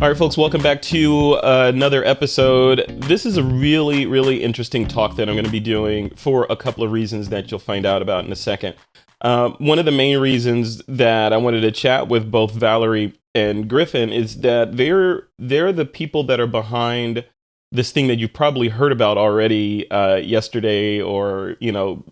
All right, folks, welcome back to another episode. This is a really, really interesting talk that I'm going to be doing for a couple of reasons that you'll find out about in a second. One of the main reasons that I wanted to chat with both Valerie and Griffin is that they're the people that are behind this thing that you've probably heard about already yesterday or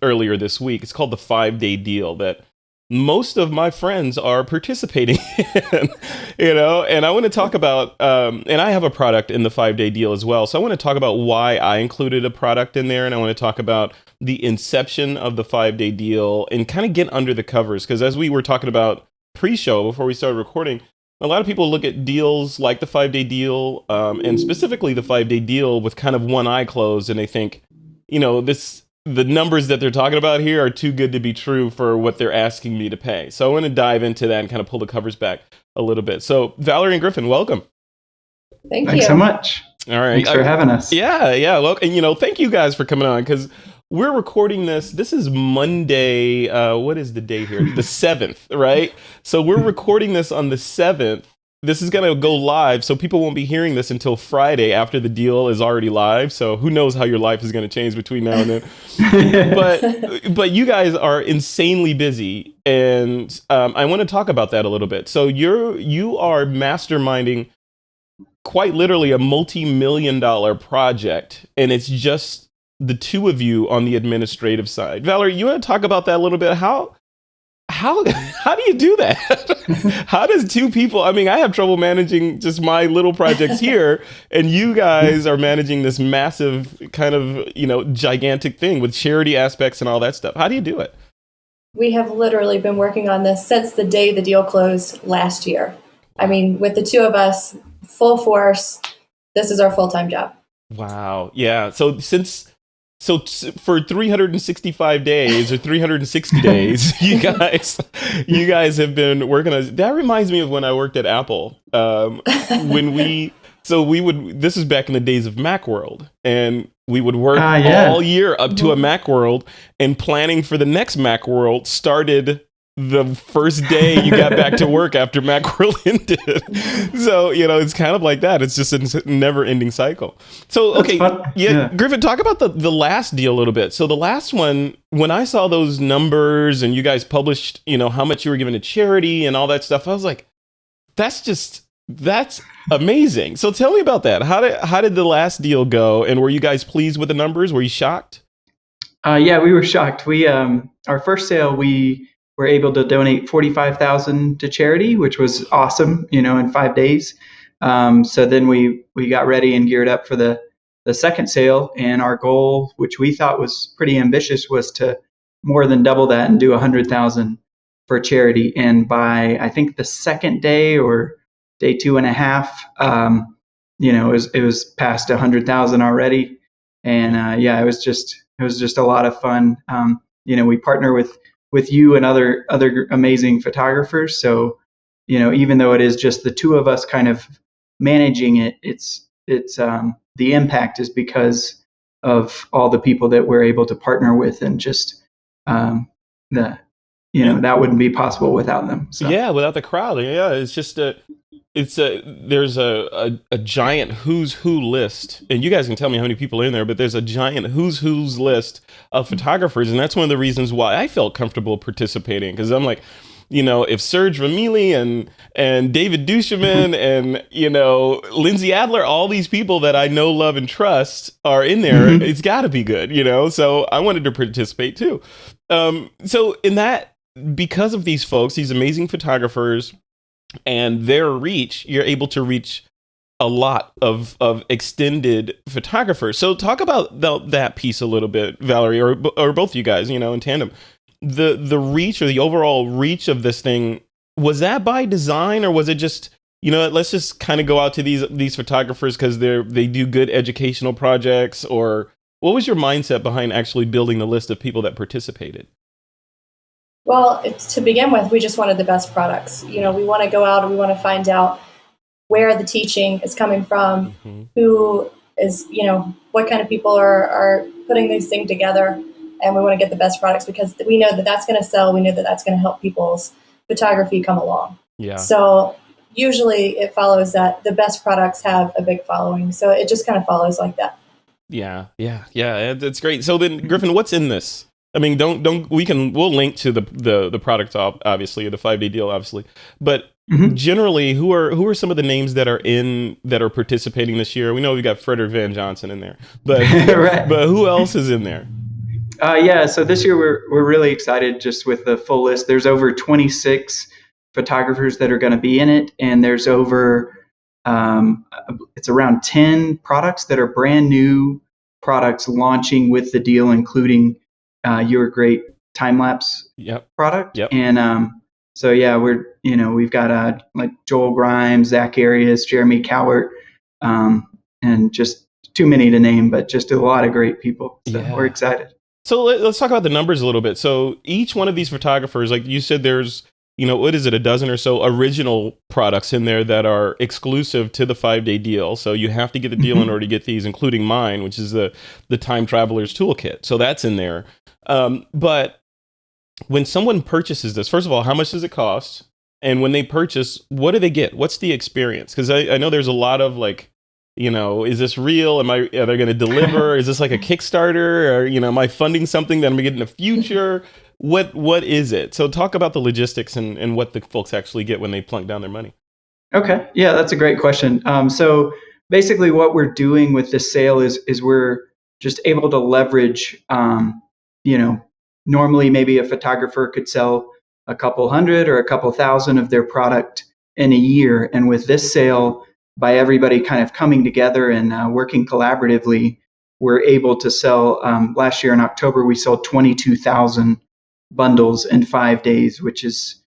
earlier this week. It's called the 5-day deal that most of my friends are participating in, and I want to talk about, and I have a product in the 5-day deal as well. So I want to talk about why I included a product in there. And I want to talk about the inception of the 5-day deal and kind of get under the covers. Because as we were talking about pre-show before we started recording, a lot of people look at deals like the 5-day deal and specifically the 5-day deal with kind of one eye closed. And they think, the numbers that they're talking about here are too good to be true for what they're asking me to pay. So I want to dive into that and kind of pull the covers back a little bit. So Valerie and Griffin, welcome. Thanks so much. All right. Thanks for having us. Yeah. Well, and thank you guys for coming on because we're recording this. This is Monday. What is the day here? The 7th, right? So we're recording this on the 7th. This is going to go live, so people won't be hearing this until Friday after the deal is already live. So who knows how your life is going to change between now and then. but you guys are insanely busy, and I want to talk about that a little bit. So you are masterminding quite literally a multi-million-dollar project, and it's just the two of you on the administrative side. Valerie, you want to talk about that a little bit? How do you do that? How does two people, I have trouble managing just my little projects here, and you guys are managing this massive kind of, gigantic thing with charity aspects and all that stuff. How do you do it? We have literally been working on this since the day the deal closed last year. With the two of us, full force, this is our full-time job. Wow. Yeah. So for 365 days or 360 days, you guys have been working on. That reminds me of when I worked at Apple. This is back in the days of Macworld, and we would work all year up to a Macworld, and planning for the next Macworld started the first day you got back to work after Macworld ended. So, it's kind of like that. It's just a never-ending cycle. So, okay, yeah, Griffin, talk about the last deal a little bit. So the last one, when I saw those numbers and you guys published, how much you were giving to charity and all that stuff, I was like, that's amazing. So tell me about that. How did the last deal go? And were you guys pleased with the numbers? Were you shocked? Yeah, we were shocked. We our first sale, we were able to donate $45,000 to charity, which was awesome, in 5 days. So then we got ready and geared up for the second sale. And our goal, which we thought was pretty ambitious, was to more than double that and do $100,000 for charity. And by, I think, the second day or day 2.5, it was past 100,000 already. And it was just a lot of fun. We partner with you and other amazing photographers. So, even though it is just the two of us kind of managing it, it's the impact is because of all the people that we're able to partner with, and just that wouldn't be possible without them. So. Yeah, without the crowd. Yeah, it's just there's a giant who's who list, and you guys can tell me how many people are in there, but there's a giant who's list of photographers, and that's one of the reasons why I felt comfortable participating, because I'm like, if Serge Ramilli and David Duchemin and Lindsay Adler, all these people that I know, love, and trust are in there, it's got to be good, So I wanted to participate too. So in that, because of these folks, these amazing photographers, and their reach, you're able to reach a lot of extended photographers. So talk about that piece a little bit, Valerie, or both of you guys, in tandem. The reach, or the overall reach of this thing, was that by design, or was it just, let's just kind of go out to these photographers because they do good educational projects? Or what was your mindset behind actually building the list of people that participated? Well, to begin with, we just wanted the best products. We want to go out and we want to find out where the teaching is coming from, who is, what kind of people are putting this thing together. And we want to get the best products because we know that that's going to sell. We know that that's going to help people's photography come along. Yeah. So usually it follows that the best products have a big following. So it just kind of follows like that. Yeah. It's great. So then, Griffin, what's in this? I mean, we'll link to the product obviously, the 5-day deal obviously, but generally, who are some of the names that are participating this year? We know we've got Frederick Van Johnson in there, but right. But who else is in there? So this year we're really excited just with the full list. There's over 26 photographers that are going to be in it, and there's over it's around 10 products that are brand new products launching with the deal, including your great time lapse product. And so yeah, we've got like Joel Grimes, Zach Arias, Jeremy Cowart, and just too many to name, but just a lot of great people. So we're excited. So let's talk about the numbers a little bit. So each one of these photographers, like you said, there's, what is it, a dozen or so original products in there that are exclusive to the 5-day deal. So you have to get the deal in order to get these, including mine, which is the Time Traveler's Toolkit. So that's in there. But when someone purchases this, first of all, how much does it cost? And when they purchase, what do they get? What's the experience? Because I know there's a lot of like, is this real? Are they going to deliver? Is this like a Kickstarter? Or, am I funding something that I'm going to get in the future? What is it? So talk about the logistics and what the folks actually get when they plunk down their money. Okay. Yeah, that's a great question. So basically what we're doing with this sale is we're just able to leverage, normally maybe a photographer could sell a couple hundred or a couple thousand of their product in a year. And with this sale, by everybody kind of coming together and working collaboratively, we're able to sell, last year in October, we sold 22,000 bundles in 5 days, which is,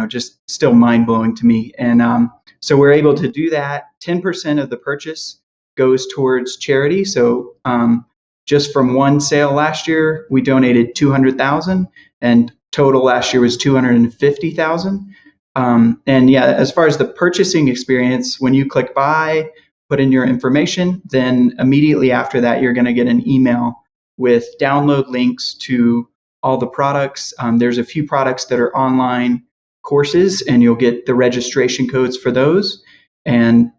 just still mind blowing to me. And so we're able to do that. 10% of the purchase goes towards charity. So just from one sale last year, we donated 200,000, and total last year was 250,000. And yeah, as far as the purchasing experience, when you click buy, put in your information, then immediately after that, you're going to get an email with download links to all the products. There's a few products that are online courses, and you'll get the registration codes for those. And,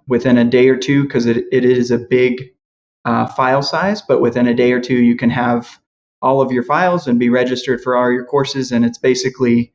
within a day or two, because it is a big file size, but within a day or two, you can have all of your files and be registered for all your courses. And it's basically,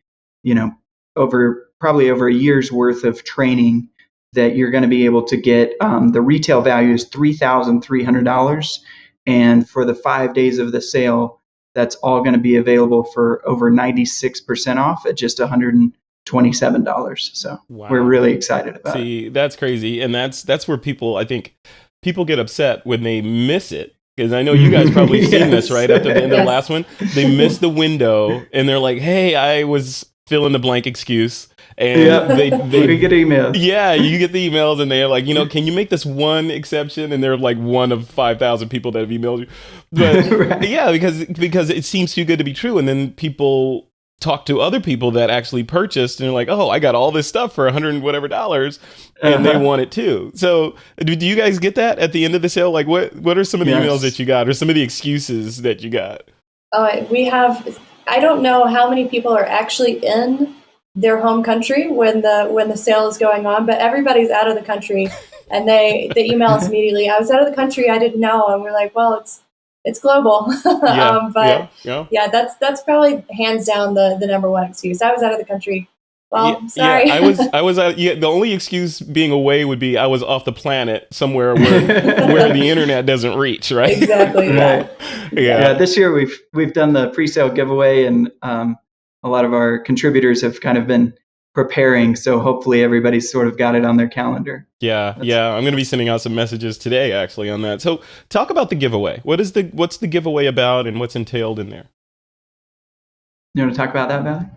probably over a year's worth of training that you're going to be able to get. The retail value is $3,300. And for the 5 days of the sale, that's all going to be available for over 96% off at just $127. So we're really excited about it. See, that's crazy. And that's where I think people get upset when they miss it. Because I know you guys probably seen this, right? After the end of the last one, they missed the window and they're like, hey, I was fill in the blank excuse. And they get emails. Yeah, you get the emails and they're like, can you make this one exception? And they're like one of 5,000 people that have emailed you. But right. Yeah, because it seems too good to be true. And then people talk to other people that actually purchased and they're like, oh, I got all this stuff for $100 and whatever, and they want it too. So do you guys get that at the end of the sale? Like what are some of the emails that you got or some of the excuses that you got? We have, I don't know how many people are actually in their home country when the sale is going on, but everybody's out of the country and they email us immediately. I was out of the country, I didn't know. And we're like, well, it's global. That's probably hands down the number one excuse. I was out of the country. Well, sorry. Yeah, I was out. Yeah, the only excuse being away would be I was off the planet somewhere where the internet doesn't reach. Right. Exactly. Right. Yeah. This year we've done the pre-sale giveaway, and a lot of our contributors have kind of been preparing. So hopefully everybody's sort of got it on their calendar. Yeah. I'm going to be sending out some messages today actually on that. So talk about the giveaway. What's the giveaway about and what's entailed in there? You want to talk about that, Valerie?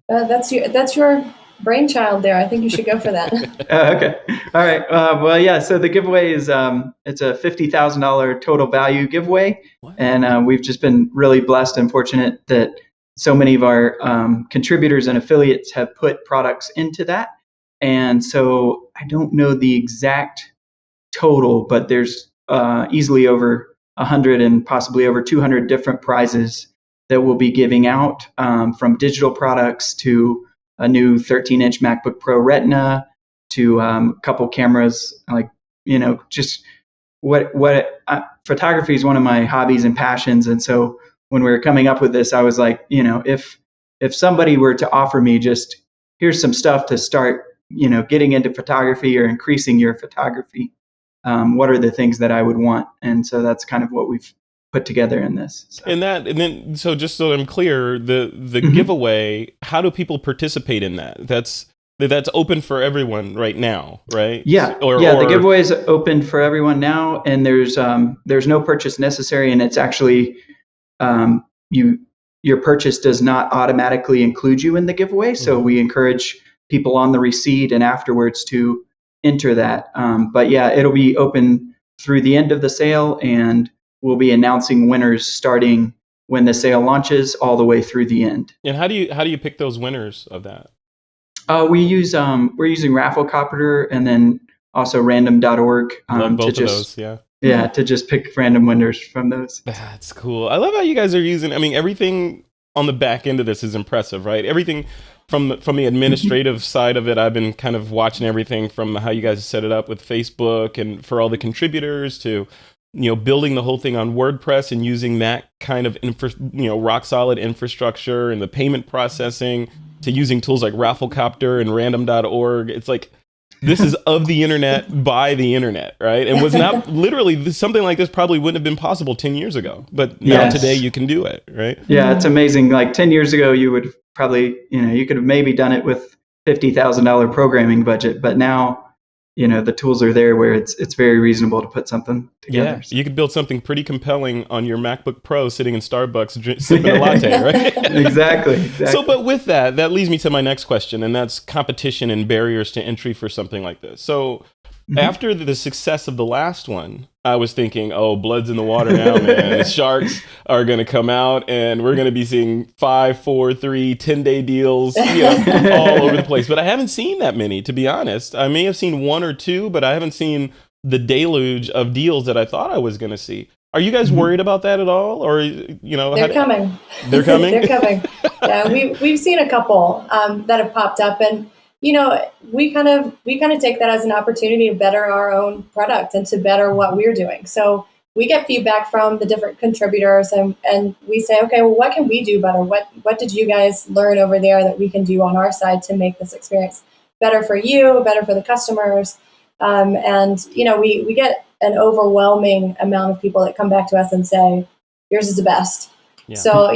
That's your brainchild there. I think you should go for that. Okay. All right. So the giveaway is it's a $50,000 total value giveaway. What? And we've just been really blessed and fortunate that so many of our contributors and affiliates have put products into that. And so I don't know the exact total, but there's easily over 100 and possibly over 200 different prizes that we'll be giving out, from digital products to a new 13-inch MacBook Pro Retina to a couple cameras, like, just photography is one of my hobbies and passions. And so when we were coming up with this, I was like, if somebody were to offer me just, here's some stuff to start, getting into photography or increasing your photography, what are the things that I would want? And so that's kind of what we've put together in this. So. So just so I'm clear, the giveaway, how do people participate in that? That's open for everyone right now, right? Yeah. The giveaway is open for everyone now, and there's no purchase necessary, and it's actually your purchase does not automatically include you in the giveaway. So we encourage people on the receipt and afterwards to enter that. But yeah, it'll be open through the end of the sale, and we'll be announcing winners starting when the sale launches all the way through the end. And how do you pick those winners of that? We're using Rafflecopter and then also random.org both of those, yeah. Yeah, to just pick random winners from those. That's cool. I love how you guys are using, everything on the back end of this is impressive, right? Everything from the administrative side of it, I've been kind of watching everything from how you guys set it up with Facebook and for all the contributors to, building the whole thing on WordPress and using that kind of rock solid infrastructure and the payment processing to using tools like Rafflecopter and random.org. It's like, this is of the internet by the internet, right? And was not literally something like this probably wouldn't have been possible 10 years ago, but now today you can do it, right? Yeah, it's amazing. Like 10 years ago, you would probably, you could have maybe done it with $50,000 programming budget, but now, the tools are there where it's very reasonable to put something together. Yeah, you could build something pretty compelling on your MacBook Pro sitting in Starbucks sipping a latte, right? Exactly. So, but with that leads me to my next question, and that's competition and barriers to entry for something like this. So after the success of the last one, I was thinking, oh, blood's in the water now, man. The sharks are going to come out and we're going to be seeing 5, 4, 3, 10-day deals all over the place. But I haven't seen that many, to be honest. I may have seen 1 or 2, but I haven't seen the deluge of deals that I thought I was going to see. Are you guys worried about that at all? Or, They're coming. They're coming? They're coming. Yeah, we've seen a couple that have popped up, and we kind of take that as an opportunity to better our own product and to better what we're doing. So we get feedback from the different contributors, and we say, okay, well, what can we do better? What did you guys learn over there that we can do on our side to make this experience better for you, better for the customers? And we get an overwhelming amount of people that come back to us and say, yours is the best. Yeah. So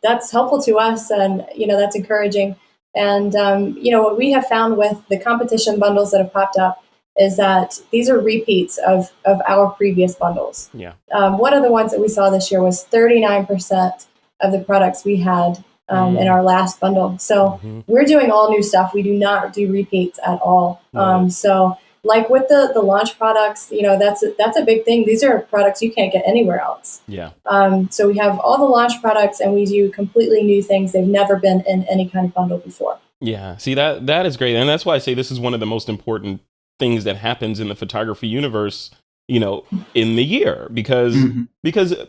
that's helpful to us, and that's encouraging. And, what we have found with the competition bundles that have popped up is that these are repeats of our previous bundles. Yeah. One of the ones that we saw this year was 39% of the products we had in our last bundle. So we're doing all new stuff. We do not do repeats at all. So like with the launch products, that's a big thing. These are products you can't get anywhere else. Yeah. So we have all the launch products, and we do completely new things. They've never been in any kind of bundle before. Yeah. See, that is great. And that's why I say this is one of the most important things that happens in the photography universe, in the year, because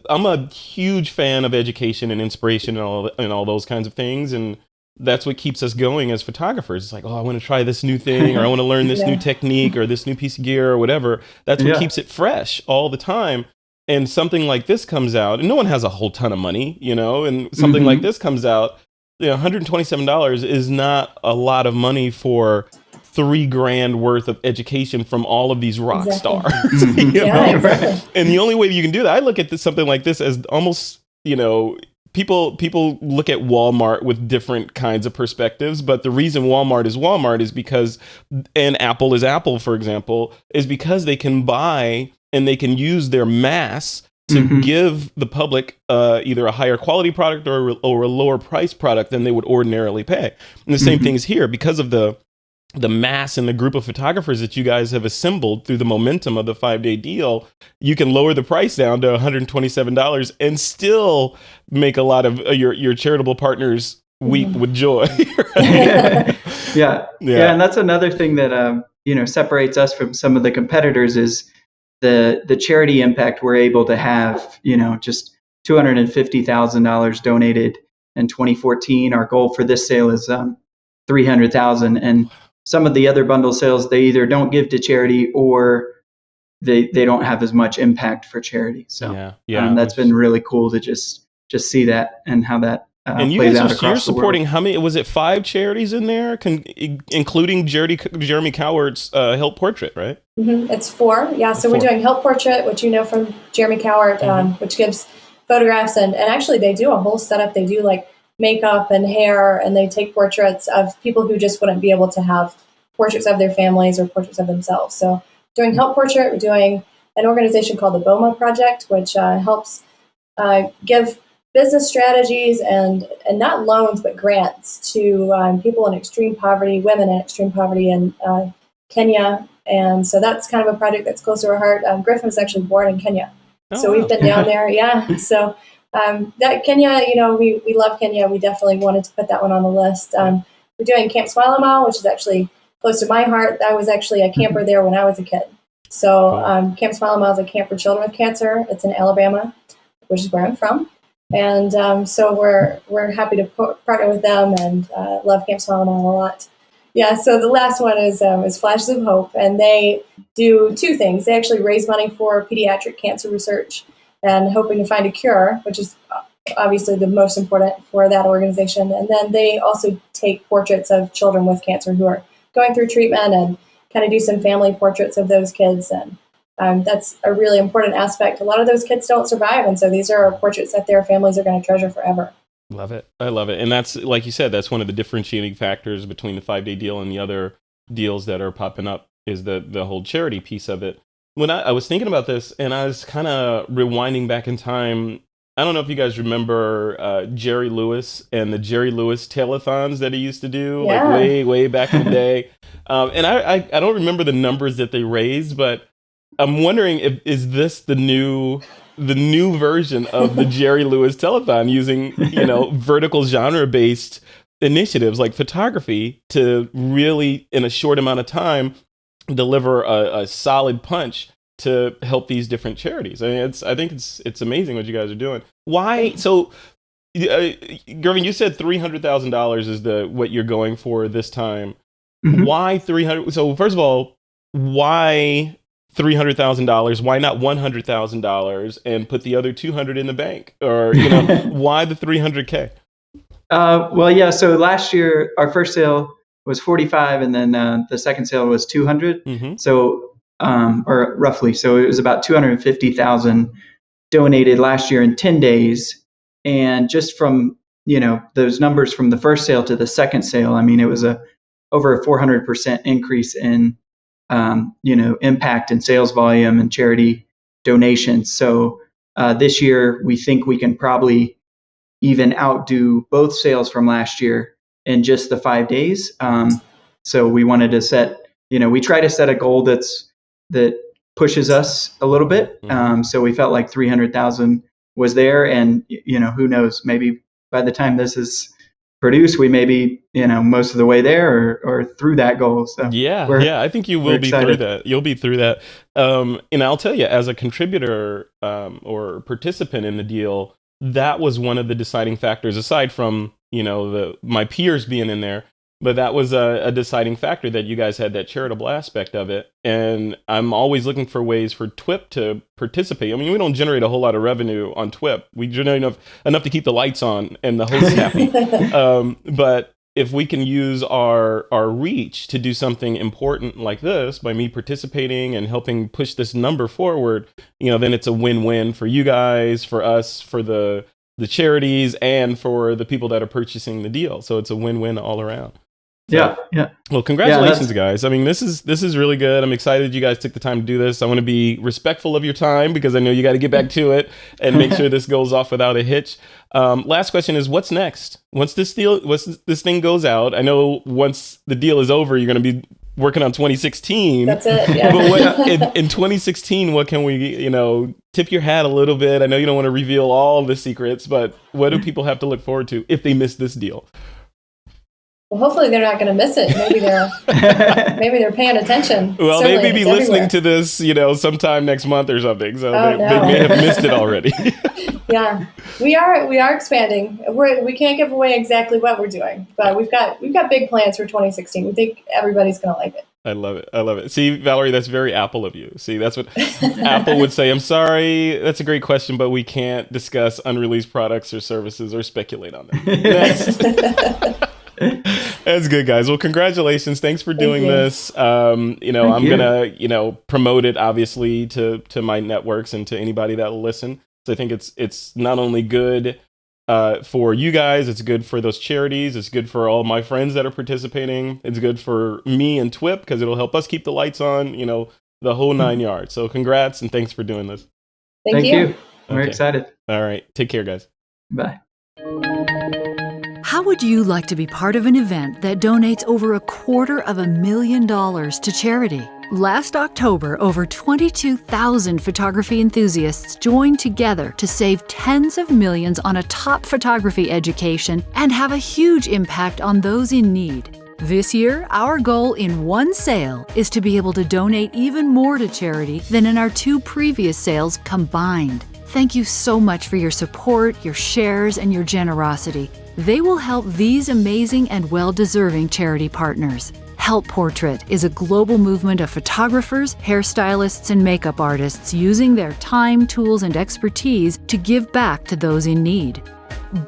I'm a huge fan of education and inspiration and all those kinds of things. And that's what keeps us going as photographers. It's like, oh, I want to try this new thing, or I want to learn this new technique or this new piece of gear or whatever. That's what keeps it fresh all the time. And something like this comes out, and no one has a whole ton of money, and something like this comes out, $127 is not a lot of money for $3,000 worth of education from all of these rock stars. Exactly. And the only way you can do that, I look at something like this as almost, people look at Walmart with different kinds of perspectives, but the reason Walmart is because, and Apple is Apple, for example, is because they can buy and they can use their mass to give the public either a higher quality product or a lower price product than they would ordinarily pay. And the same thing is here, because of the mass and the group of photographers that you guys have assembled through the momentum of the 5-day deal. You can lower the price down to $127 and still make a lot of your charitable partners weep with joy. Yeah. And that's another thing that separates us from some of the competitors is the charity impact we're able to have. Just $250,000 donated in 2014. Our goal for this sale is $300,000. And some of the other bundle sales, they either don't give to charity or they don't have as much impact for charity. So that's been really cool to just see that and how that and you plays guys out across you're the supporting world. how many? Was it 5 charities in there, including Jeremy Cowart's Help Portrait, right? Mm-hmm. It's 4. Yeah. So we're doing Help Portrait, which you know from Jeremy Cowart, which gives photographs. And actually they do a whole setup. They do like makeup and hair, and they take portraits of people who just wouldn't be able to have portraits of their families or portraits of themselves. So doing Help Portrait, we're doing an organization called the Beaumont Project, which helps give business strategies and not loans, but grants to people in extreme poverty, women in extreme poverty in Kenya. And so that's kind of a project that's close to our heart. Griffin was actually born in Kenya. So we've been down there. Yeah. So that Kenya, we love Kenya. We definitely wanted to put that one on the list. We're doing Camp Smile a Mile, which is actually close to my heart. I was actually a camper there when I was a kid. So Camp Smile a Mile is a camp for children with cancer. It's in Alabama, which is where I'm from. And so we're happy to partner with them and love Camp Smile a Mile a lot. Yeah, so the last one is Flashes of Hope, and they do 2 things. They actually raise money for pediatric cancer research and hoping to find a cure, which is obviously the most important for that organization. And then they also take portraits of children with cancer who are going through treatment and kind of do some family portraits of those kids. And that's a really important aspect. A lot of those kids don't survive, and so these are portraits that their families are going to treasure forever. Love it. I love it. And that's, like you said, that's one of the differentiating factors between the 5-day deal and the other deals that are popping up is the whole charity piece of it. When I was thinking about this and I was kind of rewinding back in time, I don't know if you guys remember Jerry Lewis and the Jerry Lewis telethons that he used to do like way back in the day. And I don't remember the numbers that they raised, but I'm wondering is this the new version of the Jerry Lewis telethon using, vertical genre-based initiatives like photography to really, in a short amount of time, deliver a solid punch to help these different charities. I mean, I think it's amazing what you guys are doing. Why? So, Gervin, you said $300,000 is what you're going for this time. Mm-hmm. Why 300? So first of all, why $300,000? Why not $100,000 and put the other 200 in the bank? Or why the $300K? Well, yeah. So last year our first sale was 45, and then the second sale was 200. Mm-hmm. So or roughly, so it was about 250,000 donated last year in 10 days. And just from those numbers from the first sale to the second sale, I mean, it was over a 400% increase in impact and sales volume and charity donations. So this year, we think we can probably even outdo both sales from last year in just the 5 days. So we wanted to set, we try to set a goal that pushes us a little bit. So we felt like 300,000 was there, and who knows, maybe by the time this is produced, we may be most of the way there or through that goal. So I think you will be through that. You'll be through that. And I'll tell you, as a contributor or participant in the deal, that was one of the deciding factors, aside from my peers being in there. But that was a deciding factor, that you guys had that charitable aspect of it. And I'm always looking for ways for TWiP to participate. I mean, we don't generate a whole lot of revenue on TWiP. We generate enough to keep the lights on and the host happy. But if we can use our reach to do something important like this by me participating and helping push this number forward, then it's a win-win for you guys, for us, for the charities, and for the people that are purchasing the deal. So it's a win-win all around. So, yeah. Well, congratulations, guys. I mean, this is really good. I'm excited you guys took the time to do this. I want to be respectful of your time because I know you got to get back to it and make sure this goes off without a hitch. Last question is, what's next? Once this thing goes out, I know once the deal is over, you're going to be working on 2016. That's it. Yeah. But in 2016, what can we, tip your hat a little bit? I know you don't want to reveal all the secrets, but what do people have to look forward to if they miss this deal? Well, hopefully they're not going to miss it. Maybe they're paying attention. Well, Certainly, they may be listening to this, sometime next month or something. So they no. may have missed it already. Yeah, we are expanding. We can't give away exactly what we're doing, but we've got big plans for 2016. We think everybody's going to like it. I love it. I love it. See, Valerie, that's very Apple of you. See, that's what Apple would say. I'm sorry, that's a great question, but we can't discuss unreleased products or services or speculate on them. That's good, guys. Well, congratulations. Thanks for doing this. I'm gonna, promote it obviously to my networks and to anybody that will listen. So I think it's not only good for you guys, it's good for those charities, it's good for all my friends that are participating, it's good for me and TWiP because it'll help us keep the lights on, the whole 9 yards. So congrats and thanks for doing this. Thank you. We're excited. All right. Take care, guys. Bye. How would you like to be part of an event that donates over $250,000 to charity? Last October, over 22,000 photography enthusiasts joined together to save tens of millions on a top photography education and have a huge impact on those in need. This year, our goal in one sale is to be able to donate even more to charity than in our 2 previous sales combined. Thank you so much for your support, your shares, and your generosity. They will help these amazing and well-deserving charity partners. Help Portrait is a global movement of photographers, hairstylists, and makeup artists using their time, tools, and expertise to give back to those in need.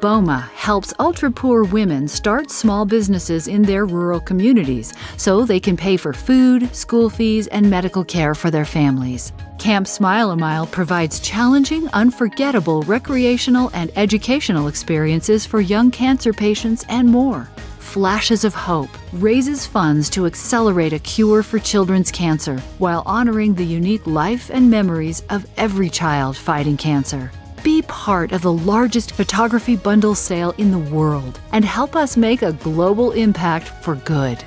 BOMA helps ultra-poor women start small businesses in their rural communities so they can pay for food, school fees, and medical care for their families. Camp Smile a Mile provides challenging, unforgettable recreational and educational experiences for young cancer patients and more. Flashes of Hope raises funds to accelerate a cure for children's cancer while honoring the unique life and memories of every child fighting cancer. Be part of the largest photography bundle sale in the world and help us make a global impact for good.